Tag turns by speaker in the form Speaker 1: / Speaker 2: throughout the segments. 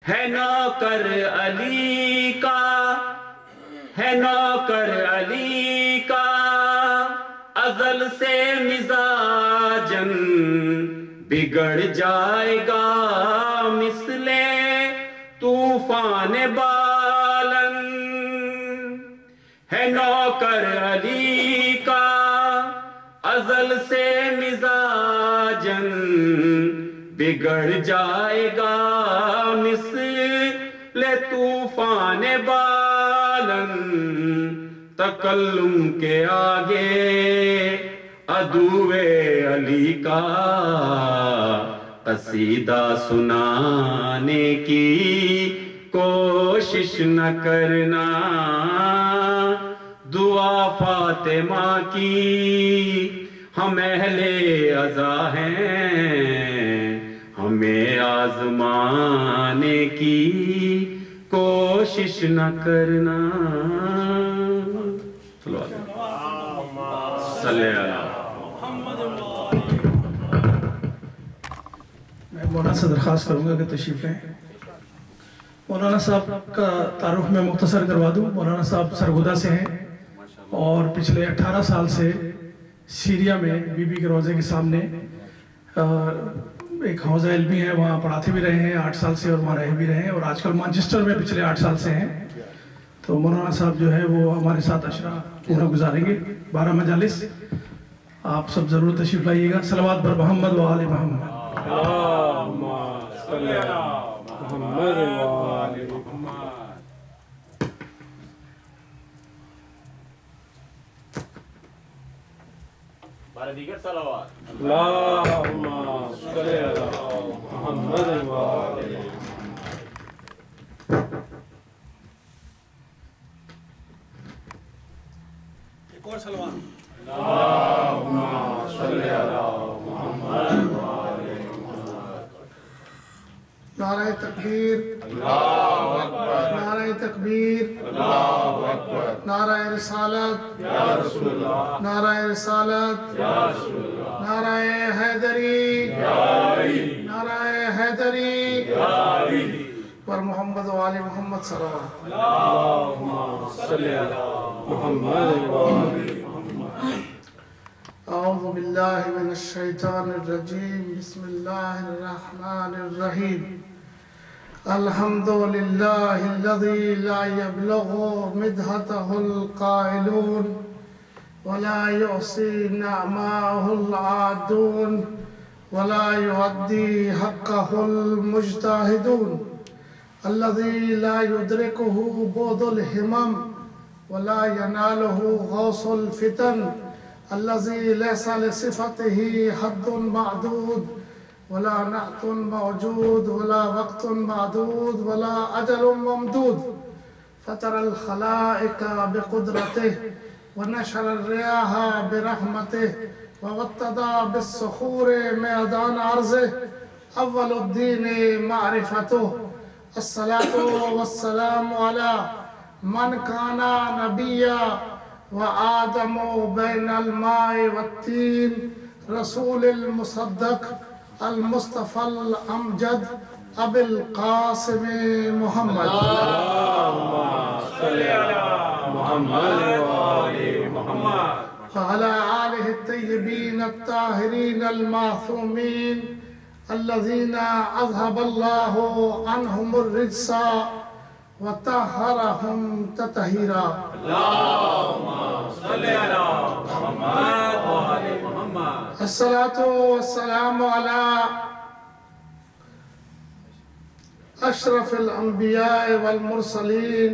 Speaker 1: ہے نوکر علی کا، ہے نوکر علی کا ازل سے مزاجن، بگڑ جائے گا مثل طوفان بالن. ہے نوکر علی کا ازل سے مزاجن، بگڑ جائے گا مثل طوفان بالن. تکلم کے آگے عدوِ علی کا قصیدہ سنانے کی کوشش نہ کرنا. دعا فاطمہ کی ہم اہل عزا ہیں، ہمیں آزمانے کی کوشش نہ کرنا. صلی اللہ.
Speaker 2: میں مولانا سے درخواست کروں گا کہ تشریف لیں. مولانا صاحب کا تعارف میں مختصر کروا دوں. مولانا صاحب سرگودا سے ہیں اور پچھلے 18 سال سے سیریا میں بی بی کے روضے کے سامنے ایک حوزہ علمی ہے، وہاں پڑھاتے بھی رہے ہیں 8 سال سے اور وہاں رہے بھی رہے ہیں، اور آج کل مانچسٹر میں پچھلے 8 سال سے ہیں. تو مولانا صاحب جو ہے وہ ہمارے ساتھ عشرہ پورا گزاریں گے، 12 مجالس. آپ سب ضرور تشریف لائیے گا. صلوات بر محمد و آل محمد.
Speaker 3: اللہم صلی علی محمد و آل محمد.
Speaker 1: بارہ دیگر صلوات.
Speaker 3: اللہم صلی علی محمد و آل محمد.
Speaker 2: ایک اور صلوات.
Speaker 3: اللہم صلی علی محمد و آل محمد.
Speaker 2: نعرہ تکبیر،
Speaker 3: اللہ اکبر،
Speaker 2: نعرہ تکبیر،
Speaker 3: اللہ اکبر.
Speaker 2: نعرہ رسالت،
Speaker 3: یا رسول اللہ،
Speaker 2: نعرہ رسالت،
Speaker 3: یا رسول اللہ.
Speaker 2: نعرہ حیدری،
Speaker 3: یا علی،
Speaker 2: نعرہ حیدری
Speaker 3: یا علی.
Speaker 2: پر محمد و آل محمد صلوات.
Speaker 3: اللہم صلی علی محمد و آل محمد.
Speaker 2: اعوذ باللہ من الشیطان الرجیم. بسم اللہ الرحمن الرحیم. الحمد للہ الذی لا یبلغ مدحتہ القائلون ولا يعصي نعماه العادون ولا يؤدي حقه المجتهدون الذي لا يدركه بعد الهمم ولا يناله غوص الفتن الذي ليس لصفته حد معدود ولا نعت موجود ولا وقت معدود ولا أجل ممدود. فطر الخلائق بقدرته ونشر الرياح برحمته ووطد بالصخور ميدان عرضه. أول الدين معرفته. الصلاة والسلام على من كان نبيا وآدم بين الماء والتين، رسول المصدق المصطفى الأمجد أبي القاسم محمد.
Speaker 3: اللہم صلی علی محمد و آل محمد.
Speaker 2: وعلى آله الطيبين الطاهرين المعصومين الذين أذهب الله عنهم الرجس وطهرهم تطهيرا.
Speaker 3: اللہم صلی علی محمد و آل محمد.
Speaker 2: الصلاة والسلام على أشرف الأنبياء والمرسلين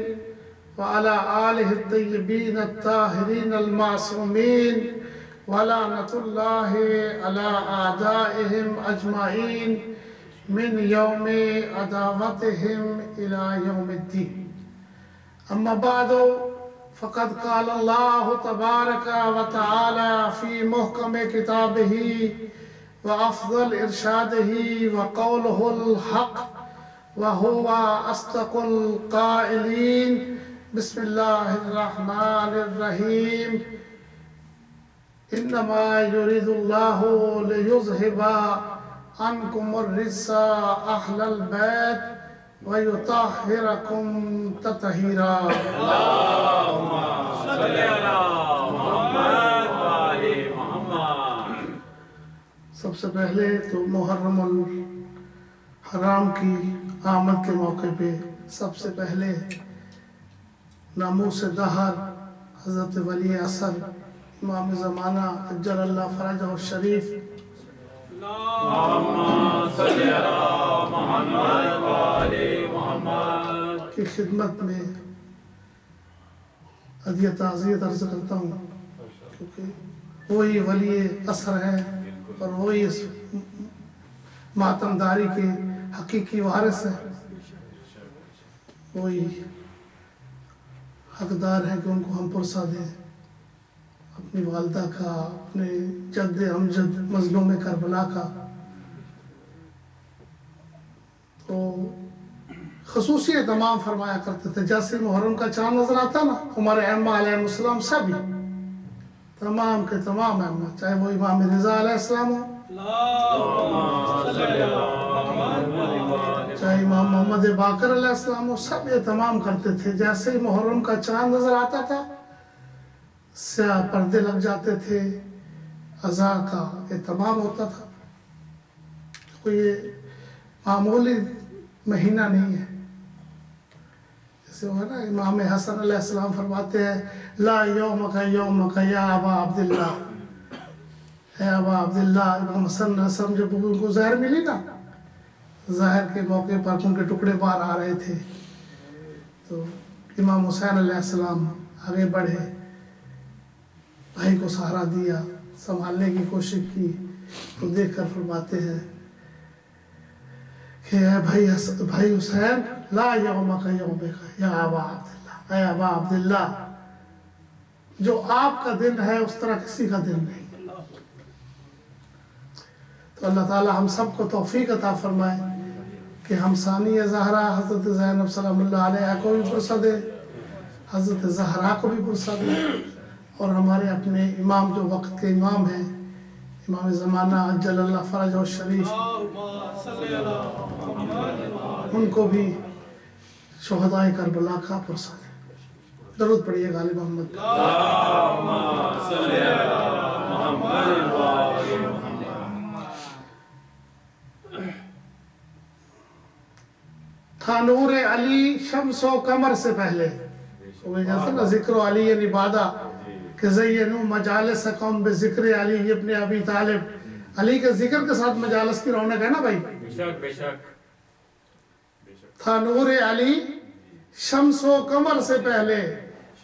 Speaker 2: وعلى آله الطيبين الطاهرين المعصومين ولعنة الله على أعدائهم أجمعين من يوم عداوتهم إلى يوم الدين. أما بعد، فقد قال الله تبارك وتعالى في محكم كتابه وأفضل إرشاده وقوله الحق وهو أصدق القائلين. بسم الله الرحمن الرحيم. إنما يريد الله ليذهب عنكم الرجس أهل البيت
Speaker 4: وَيُطَهِّرَكُمْ تَطْهِيرًا.
Speaker 3: صلی اللہ محمد والے محمد.
Speaker 4: سب سے پہلے تو محرم الحرام کی آمد کے موقع پہ سب سے پہلے ناموس دہر حضرت ولی اثر امام زمانہ اجل اللہ فرجہ الشریف
Speaker 3: صلی اللہ محمد والے محمد
Speaker 4: کی خدمت میں ادیہ تعزیت عرض کرتا ہوں، کیونکہ وہی ولی اثر ہیں اور وہی اس ماتمداری کے حقیقی وارث ہیں، وہی حقدار ہیں کہ ان کو ہم پرسہ دیں اپنی والدہ کا، اپنے جد امجد مظلوم کربلا کا. تو خصوصی اہتمام فرمایا کرتے تھے. جیسے محرم کا چاند نظر آتا نا، ہمارے ائمہ علیہ السلام سبھی تمام کے تمام ائمہ، چاہے وہ امام رضا علیہ السلام ہو، چاہے امام محمد باقر علیہ السلام ہو، سب اہتمام کرتے تھے. جیسے ہی محرم کا چاند نظر آتا تھا سیاہ پردے لگ جاتے تھے، اذان کا اہتمام ہوتا تھا. کوئی معمولی مہینہ نہیں ہے. جیسے وہ ہے نا امام حسن علیہ السلام فرماتے ہیں لا یومک یومک یا ابا عبداللہ، اے ابا عبداللہ. امام حسن علیہ السلام جب ان کو زہر ملی نا، ظاہر کے موقع پر ان کے ٹکڑے باہر آ رہے تھے، تو امام حسین علیہ السلام آگے بڑھے، بھائی کو سہارا دیا، سنبھالنے کی کوشش کی. تو دیکھ کر فرماتے ہیں کہ اے بھائی حسین لا یومک یومک یا ابا عبداللہ، اے ابا عبداللہ، جو آپ کا دن ہے اس طرح کسی کا دن نہیں. تو اللہ تعالی ہم سب کو توفیق عطا فرمائے کہ ہم ثانی زہرا حضرت زینب سلام اللہ علیہ کو بھی پرسہ دے، حضرت زہرا کو بھی پرسہ دے، اور ہمارے اپنے امام جو وقت کے امام ہیں، امام زمانہ اجل اللہ فرجہ الشریف، ان کو بھی شہداء کربلا کا پرسہ دے. درود پڑھیے غالب محمد.
Speaker 3: صلی اللہ محمد والے محمد.
Speaker 4: تھا نور علی شمس و قمر سے پہلے. جیسے نا ذکر علی عبادہ کہ زینو مجالسکم بذکر علی ابن ابی طالب، علی کے ذکر کے ساتھ مجالس کی رونق ہے نا بھائی.
Speaker 3: بے شک.
Speaker 4: تھا نور علی شمس و قمر سے پہلے،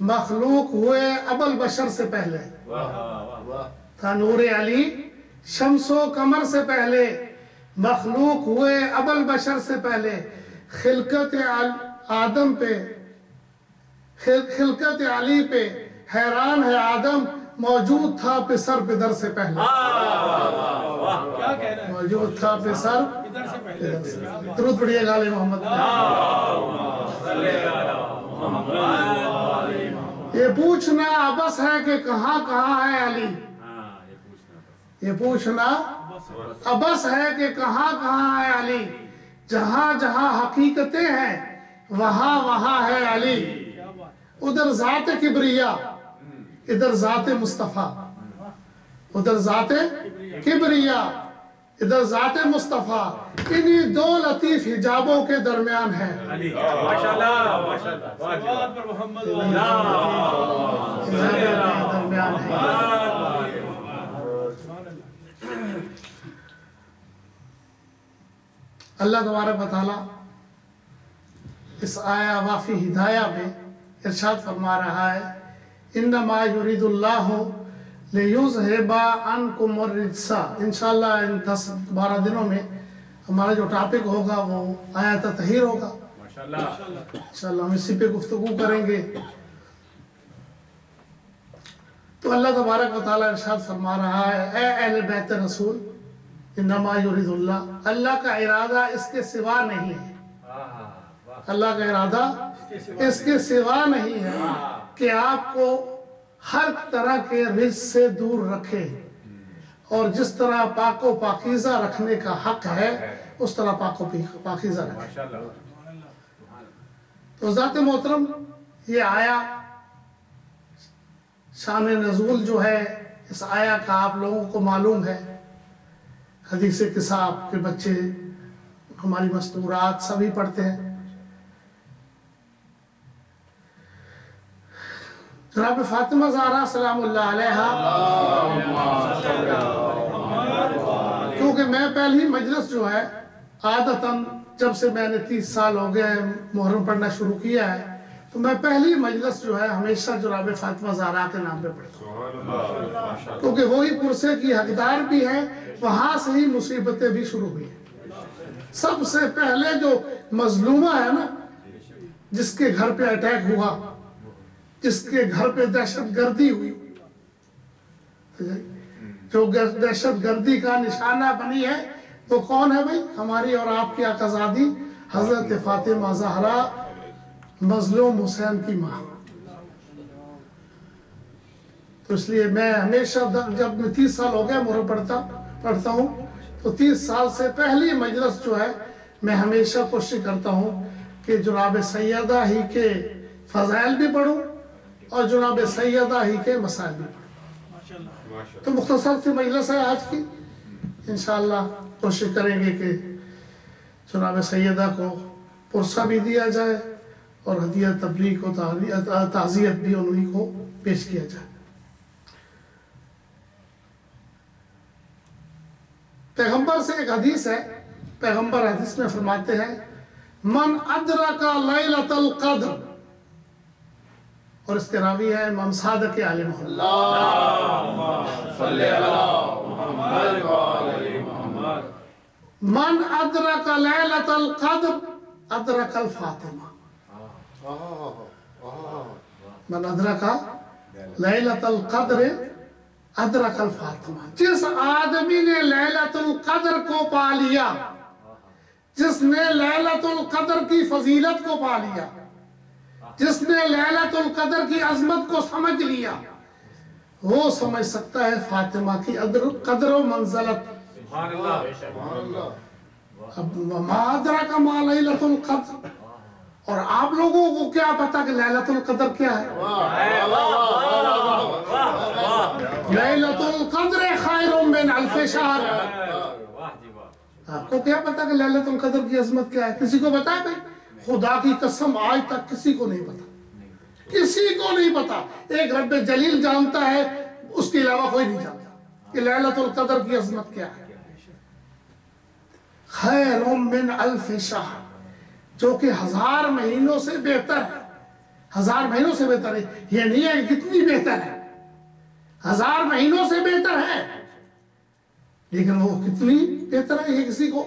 Speaker 4: مخلوق ہوئے ابل بشر سے پہلے. تھا نور علی شمس و قمر سے پہلے، مخلوق ہوئے ابل بشر سے پہلے. خلقت آدم پہ، خلقت علی پہ حیران ہے آدم، موجود تھا پسر پدر سے پہلے. موجود تھا پسر پدر سے پہلے. درود پڑھیے غالب محمد. یہ پوچھنا ابس ہے کہ کہاں کہاں ہے علی. یہ پوچھنا ابس ہے کہ کہاں کہاں ہے علی. جہاں جہاں حقیقتیں ہیں وہاں وہاں ہے علی. ادھر ذات کبریا، ادھر ذات مصطفیٰ. ادھر ذات کبریا، ادھر ذات مصطفیٰ. انہی دو لطیف حجابوں کے درمیان ہے.
Speaker 3: ماشاءاللہ.
Speaker 4: درمیان ہے. اللہ تبارک و تعالیٰ اس آیا وافی ہدایہ میں ارشاد فرما رہا ہے انما یرید اللہ لیذہب عنکم الرجس. انشاءاللہ ان 10-12 دنوں میں ہمارا جو ٹاپک ہوگا وہ آیت تطہیر ہوگا. انشاءاللہ ہم اسی پہ گفتگو کریں گے. تو اللہ تبارک و تعالیٰ ارشاد فرما رہا ہے اے اہل بیت رسول انما یرید اللہ، اللہ کا ارادہ اس کے سوا نہیں ہے. اللہ کا ارادہ اس کے سوا نہیں ہے کہ آپ کو ہر طرح کے رزق سے دور رکھے، اور جس طرح پاک و پاکیزہ رکھنے کا حق ہے اس طرح پاک و پاکیزہ رکھے. تو ذات محترم یہ آیا شان نزول جو ہے اس آیا کا آپ لوگوں کو معلوم ہے، حدیث کساب کے بچے ہماری مستورات سبھی پڑھتے ہیں۔ جناب فاطمہ زہرا سلام اللہ علیہا، کیونکہ میں پہلی مجلس جو ہے عادتاً جب سے میں نے 30 سال ہو گئے محرم پڑھنا شروع کیا ہے، تو میں پہلی مجلس جو ہے ہمیشہ جناب فاطمہ زہرا کے نام پہ پڑھتا ہوں، کیونکہ وہی پرسے کی حقدار بھی ہیں، وہاں سے ہی مصیبتیں بھی شروع ہوئی ہیں۔ سب سے پہلے جو مظلومہ ہے نا، جس کے گھر پہ اٹیک ہوا، جس کے گھر پہ دہشت گردی ہوئی، جو دہشت گردی کا نشانہ بنی ہے، وہ کون ہے بھائی؟ ہماری اور آپ کی آقازادی حضرت فاطمہ زہرا، مظلوم حسین کی ماں۔ تو اس لیے میں ہمیشہ جب میں 30 سال ہو گئے محرم پڑھتا ہوں، تو 30 سال سے پہلی مجلس جو ہے میں ہمیشہ کوشش کرتا ہوں کہ جناب سیدہ ہی کے فضائل بھی پڑھوں اور جناب سیدہ ہی کے مسائل بھی پڑھوں۔ تو مختصر سی مجلس ہے آج کی، انشاءاللہ کوشش کریں گے کہ جناب سیدہ کو پرسہ بھی دیا جائے اور ہدیہ تبلیغ و تعزیت بھی انہیں کو پیش کیا جائے۔ پیغمبر سے ایک حدیث ہے، پیغمبر حدیث میں فرماتے ہیں من ادرک لیلۃ القدر، اور اس کے راوی ہے امام صادق آل محمد، من ادرک لیلۃ القدر ادرک الفاطمہ، من ادرک لیلۃ القدر ادرک الفاطمہ، جس آدمی نے لیلۃ القدر کو پا لیا، جس نے لیلۃ القدر کی فضیلت کو پا لیا، جس نے لیلۃ القدر کی عظمت کو سمجھ لیا، وہ سمجھ سکتا ہے فاطمہ کی قدر و منزلت۔ اب ما ادراک ما لیلۃ القدر، اور آپ لوگوں کو کیا پتا کہ لیلۃ القدر کیا ہے؟ لیلۃ القدر خیر من الف شہر۔ آپ کو کیا پتا کہ لیلۃ القدر کی عظمت کیا ہے؟ کسی کو پتا ہے بھائی؟ خدا کی قسم آج تک کسی کو نہیں پتا، کسی کو نہیں پتا۔ ایک رب جلیل جانتا ہے، اس کے علاوہ کوئی نہیں جانتا کہ لیلۃ القدر کی عظمت کیا ہے۔ خیر من الف شہر، جو کہ 1000 مہینوں سے بہتر ہے، 1000 مہینوں سے بہتر ہے، یہ نہیں ہے کہ کتنی بہتر ہے، 1000 مہینوں سے بہتر ہے، لیکن وہ کتنی بہتر ہے یہ کسی کو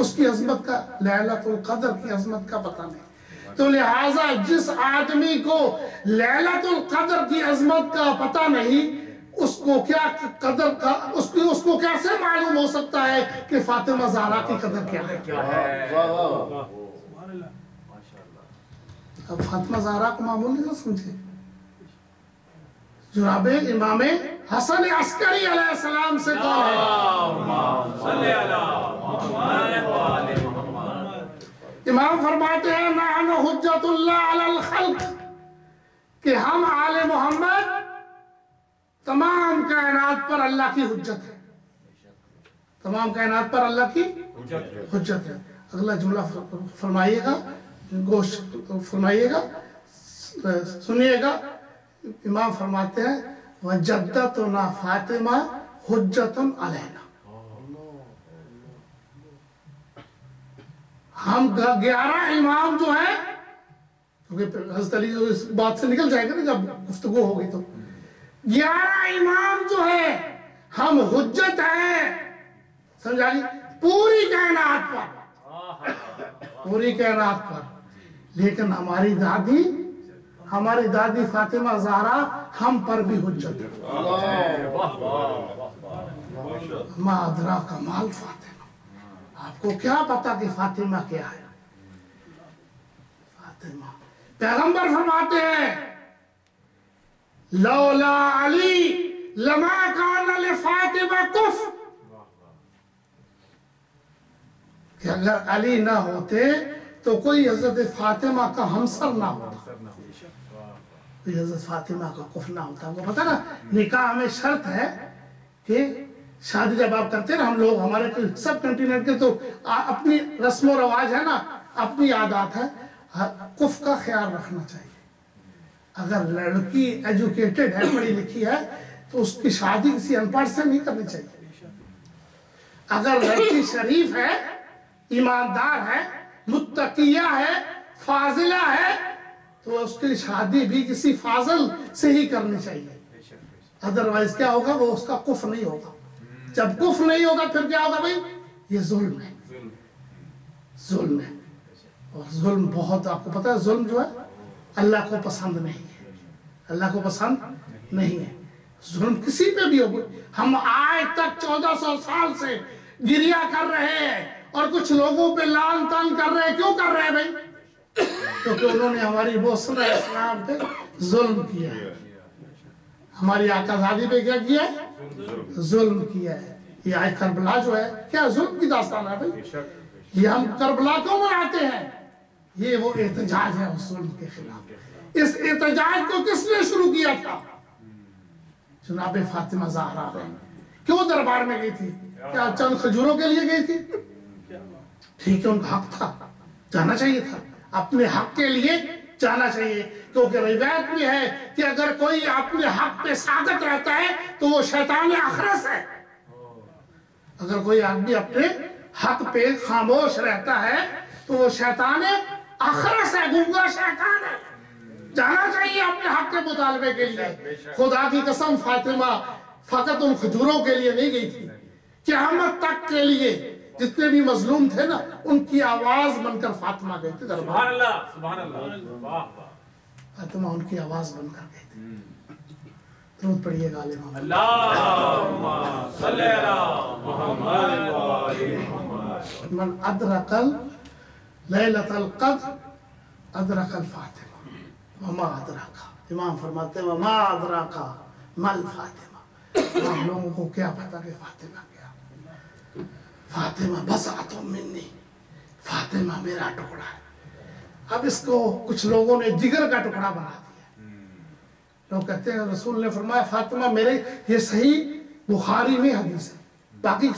Speaker 4: اس کی عظمت کا، لیلۃ القدر کی عظمت کا پتہ نہیں۔ تو لہٰذا جس آدمی کو لیلۃ القدر کی عظمت کا پتہ نہیں، اس کو کیا قدر کا، اس کو کیسے معلوم ہو سکتا ہے کہ فاطمہ زہرا کی قدر کیا ہے؟ اب فاطمہ زہرا کو معمولی نہ سمجھے، جناب امام حسن عسکری علیہ السلام سے کون ہے؟ امام فرماتے ہیں نحن حجت اللہ علی الخلق، کہ ہم آل محمد تمام کائنات پر اللہ کی حجت ہے، تمام کائنات پر اللہ کی حجت ہے۔ اگلا جملہ فرمائیے گا، گوش فرمائیے گا، سنیے گا۔ امام فرماتے ہیں وَجَدَّتُنَا فاطمہ حجتن علینا، ہم 11 امام جو ہیں، کیونکہ حضرت علی جو اس بات سے نکل جائے گا نا جب گفتگو ہوگی، تو 11 امام جو ہے ہم حجت ہیں، سمجھا گی، پوری کائنات پر، پوری کائنات پر، لیکن ہماری دادی فاطمہ زہرا ہم پر بھی حجت ہے۔ ما ادراک ما الفاطمہ، آپ کو کیا پتا کہ فاطمہ کیا ہے؟ فاطمہ، پیغمبر فرماتے ہیں لولا علی لما کان لفاطمہ کفر، کہ اگر علی نہ ہوتے تو کوئی حضرت فاطمہ کا ہمسر نہ ہوتا، کوئی حضرت فاطمہ کا کفر نہ ہوتا۔ وہ پتہ نا نکاح میں شرط ہے کہ شادی جب آپ کرتے ہیں نا، ہم لوگ ہمارے سب کنٹیننٹ کے تو اپنی رسم و رواج ہے نا، اپنی عادات ہے، کفر کا خیال رکھنا چاہیے۔ اگر لڑکی ایجوکیٹڈ ہے، پڑھی لکھی ہے، تو اس کی شادی کسی ان پڑھ سے نہیں کرنی چاہیے۔ اگر لڑکی شریف ہے، ایماندار ہے، متقیہ ہے، فاضلہ ہے، تو اس کی شادی بھی کسی فاضل سے ہی کرنی چاہیے۔ ادروائز کیا ہوگا؟ وہ اس کا کفر نہیں ہوگا۔ جب کفر نہیں ہوگا پھر کیا ہوگا بھائی؟ یہ ظلم ہے، ظلم ہے۔ اور ظلم بہت، آپ کو پتا ہے ظلم جو ہے اللہ کو پسند نہیں ہے، اللہ کو پسند نہیں ہے۔ ظلم کسی پہ بھی ہوگا۔ ہم آج تک 1400 سال سے گریہ کر رہے ہیں اور کچھ لوگوں پہ لعن طعن کر رہے ہیں۔ کیوں کر رہے ہیں بھائی؟ کیونکہ انہوں نے ہماری موصل اسلام پہ ظلم کیا ہے، ہماری آزادی پہ کیا کیا ہے؟ ظلم کیا ہے۔ یہ آج کربلا جو ہے کیا ظلم کی داستان ہے بھائی؟ یہ ہم کربلا کیوں مناتے ہیں؟ یہ وہ احتجاج ہے اس ظلم کے خلاف۔ اس احتجاج کو کس نے شروع کیا تھا؟ جناب فاطمہ زہرا۔ کیوں دربار میں گئی تھی؟ کیا چند کھجوروں کے لیے گئی تھی؟ ٹھیک ہے، ان کا حق تھا، جانا چاہیے تھا، اپنے حق کے لیے جانا چاہیے۔ کیونکہ روایت میں ہے کہ اگر کوئی اپنے حق پہ ثابت رہتا ہے تو وہ شیطان اخرس ہے۔ اگر کوئی آدمی اپنے حق پہ خاموش رہتا ہے تو وہ شیطان اخرس ہے، گنگا شیطان ہے۔ جانا چاہیے اپنے حق کے مطالبے کے لیے۔ خدا کی قسم فاطمہ فقط ان کھجوروں کے لیے نہیں گئی تھی، قیامت تک کے لیے جتنے بھی مظلوم تھے نا، ان کی آواز بن کر فاطمہ گئی تھی دربار۔
Speaker 1: سبحان اللہ، سبحان اللہ۔
Speaker 4: فاطمہ ان کی آواز بن کر گئی تھی۔ درود پڑھیے گا علی محمد۔
Speaker 1: اللہم صلی علی محمد و آل محمد۔
Speaker 4: من ادرک لیلۃ القدر ادرک الفاطمہ وما ادراک۔ امام فرماتے ہیں وما ادراک مل فاطمہ۔ ہم لوگوں کو کیا پتا کہ فاطمہ کیا؟ فاطمہ بضعۃ منی، فاطمہ میرا ٹکڑا ہے۔ اب اس کو کچھ لوگوں نے جگر کا ٹکڑا بنا دیا۔ لوگ کہتے ہیں رسول نے فرمایا فاطمہ میرے، یہ صحیح بخاری میں حدیث ہے، باقی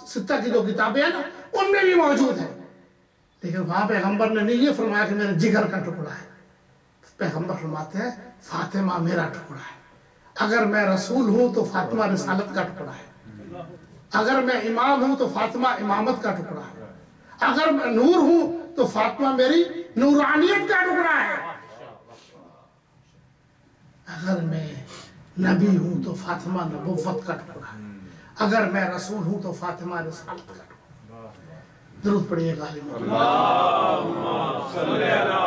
Speaker 4: ستہ کی جو کتابیں ہیں نا ان میں بھی موجود ہے، لیکن وہاں پیغمبر نے نہیں یہ فرمایا کہ میرے جگر کا ٹکڑا ہے۔ پیغمبر فرماتے ہیں فاطمہ میرا ٹکڑا ہے۔ اگر میں رسول ہوں تو فاطمہ رسالت کا ٹکڑا ہے، اگر میں امام ہوں تو فاطمہ امامت کا ٹکڑا ہے، اگر میں نور ہوں تو فاطمہ میری نورانیت کا ٹکڑا ہے، اگر میں نبی ہوں تو فاطمہ نبوت کا ٹکڑا ہے، اگر میں رسول ہوں تو فاطمہ رسالت کا ٹکڑا ہے۔ درود پڑھیے گا علی محمد۔
Speaker 1: اللہم صلی علی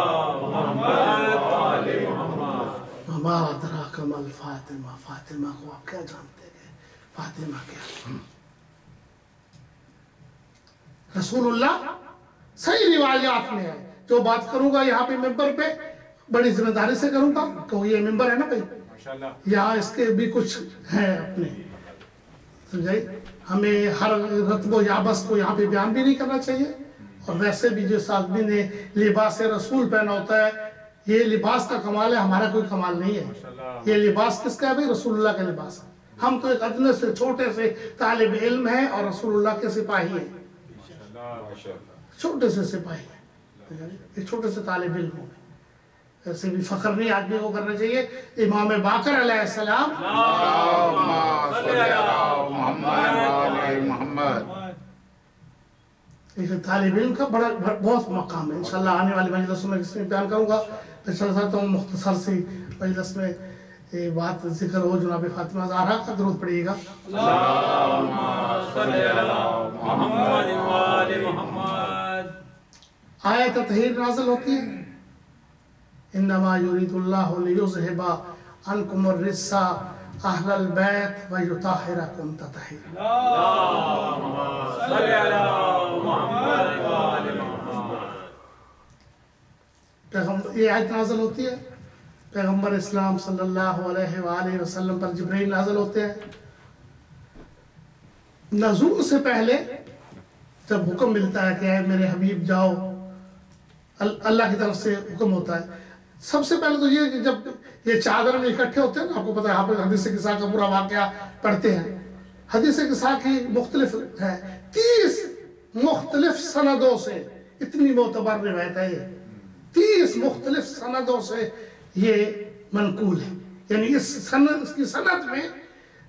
Speaker 1: محمد و آل محمد۔
Speaker 4: وما ادراک مل فاطمہ۔ فاطمہ کو آپ کیا جانتے ہیں؟ فاطمہ کیا؟ رسول اللہ صحیح روایات میں ہے، جو بات کروں گا یہاں پہ ممبر پہ بڑی ذمہ داری سے کروں گا، کہ یہ ممبر ہے نا بھائی، یہاں اس کے بھی کچھ ہیں اپنے، سمجھائی؟ ہمیں ہر رتب و یابس کو یہاں پہ بیان بھی نہیں کرنا چاہیے۔ اور ویسے بھی جس آدمی نے لباس رسول پہنا ہوتا ہے، یہ لباس کا کمال ہے، ہمارا کوئی کمال نہیں ہے۔ یہ لباس کس کا ہے بھائی؟ رسول اللہ کا لباس ہے۔ ہم تو ایک ادنے سے چھوٹے سے طالب علم ہیں اور رسول اللہ کے سپاہی ہیں، چھوٹے سے سپاہی ہیں، ایک چھوٹے سے طالب علم ہوں۔ ایسے بھی فخر نہیں آدمی کو کرنا چاہیے۔ امام باقر علیہ السلام ایک طالب علم کا بہت مقام ہے۔ انشاءاللہ آنے والی مجلسوں میں اس میں بیان کروں گا۔ میں چل سکتا ہوں مختصر سی مجلس میں بات ذکر ہو جناب فاطمہ زہرا کا۔ درود پڑھیے گا۔
Speaker 1: اللہم صلی علی محمد و آل محمد۔
Speaker 4: آیت تطہیر نازل ہوتی ہے، انما یرید اللہ لیذہب عنکم الرجس اہل البیت ویطہرکم تطہیرا۔
Speaker 1: اللہم صلی علی محمد و آل محمد۔
Speaker 4: یہ آیت نازل ہوتی ہے، پیغمبر اسلام صلی اللہ علیہ وآلہ وسلم پر جبرائیل نازل ہوتے ہیں۔ نزول سے پہلے جب حکم ملتا ہے کہ اے میرے حبیب جاؤ اللہ کی طرف سے حکم ہوتا ہے. سب سے پہلے تو یہ کہ جب یہ چادر میں اکٹھے ہوتے ہیں نا، آپ کو پتا ہے یہاں پہ حدیث قصہ کا پورا واقعہ پڑھتے ہیں. حدیث قصہ کی مختلف ہے، 30 مختلف سندوں سے، اتنی معتبر روایت ہے یہ، 30 مختلف سندوں سے یہ منقول ہے. یعنی اس کی سند میں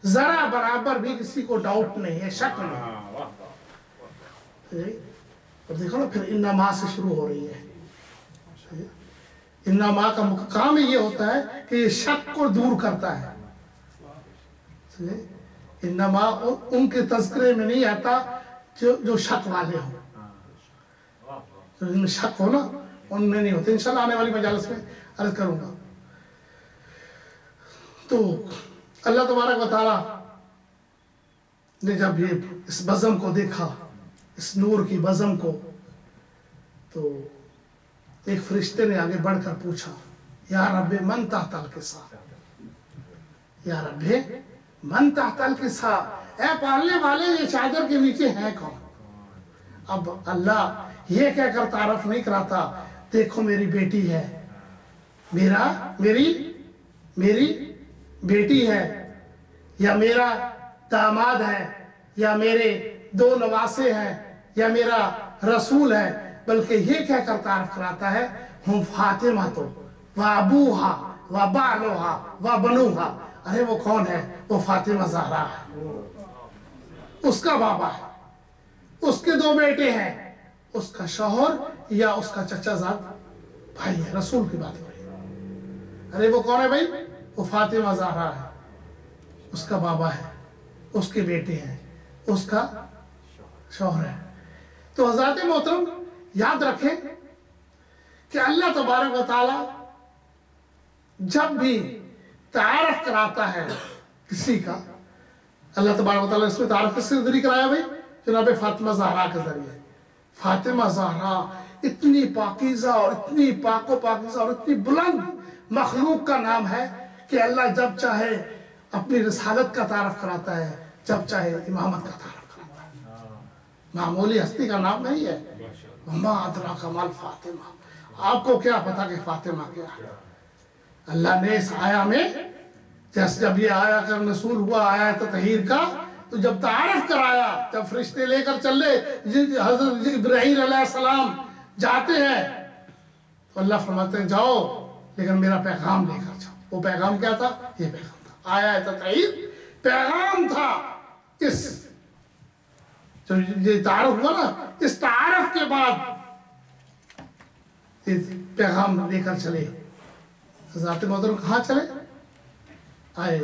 Speaker 4: ذرا برابر بھی کسی کو ڈاؤٹ نہیں ہے، شک نہیں. اور دیکھو نا پھر انما سے شروع ہو رہی ہے. انما کا کام یہ ہوتا ہے کہ یہ شک کو دور کرتا ہے. انما ان کے تذکرے میں نہیں آتا جو شک والے ہوں، جن میں شک ہو نا ان میں نہیں ہوتے. انشاءاللہ آنے والی مجالس میں عرض کروں گا. تو اللہ تبارک و تعالیٰ نے جب یہ اس بزم کو دیکھا، اس نور کی بزم کو، تو ایک فرشتے نے آگے بڑھ کر پوچھا، یا رب من تحت الکساء، یا رب من تحت الکساء، اے پالنے والے یہ چادر کے نیچے ہیں کون؟ اب اللہ یہ کہہ کر تعارف نہیں کراتا، دیکھو میری بیٹی ہے، میری بیٹی ہے، یا میرا داماد ہے، یا میرے 2 نواسے ہیں، یا میرا رسول ہے، بلکہ یہ کہہ کر تعارف کراتا ہے ہم فاطمہ تو وابوہا وبالوہا وبنوہا. ارے وہ کون ہے؟ وہ فاطمہ زہرا ہے، اس کا بابا ہے، اس کے 2 بیٹے ہیں، اس کا شوہر یا اس کا چچا زاد بھائی ہے. رسول کی بات ہو رہی ہے. ارے وہ کون ہے بھائی؟ وہ فاطمہ زہرا ہے، اس کا بابا ہے، اس کے بیٹے ہیں، اس کا شوہر ہے. تو حضرات محترم یاد رکھیں کہ اللہ تبارک و تعالی جب بھی تعارف کراتا ہے کسی کا، اللہ تبارک و تعالی اس میں تعارف کس سے ذریعے کرایا بھائی؟ جناب فاطمہ زہرا کے ذریعے. فاطمہ زہرا اتنی پاکیزہ اور اتنی پاک و پاکیزہ اور اتنی بلند مخلوق کا نام ہے کہ اللہ جب چاہے اپنی رسالت کا تعارف کراتا ہے، جب چاہے امامت کا تعارف کراتا ہے. معمولی ہستی کا نام نہیں ہے. وما ادراک ما فاطمہ، آپ کو کیا پتا کہ فاطمہ کیا ہے؟ اللہ نے اس آیا میں جب یہ آیا کر نزول ہوا آیا تطہیر کا، تو جب تعارف کرایا، جب فرشتے لے کر چلے، حضرت ابراہیم علیہ السلام جاتے ہیں تو اللہ فرماتے ہیں جاؤ لیکن میرا پیغام لے کر جاؤ. وہ پیغام کیا تھا؟ یہ پیغام تھا، آیا تطہیر پیغام تھا. اس جو یہ تعارف ہوا نا، اس تعارف کے بعد یہ پیغام لے کر چلے. حضرات محترم کہاں چلے؟ آئے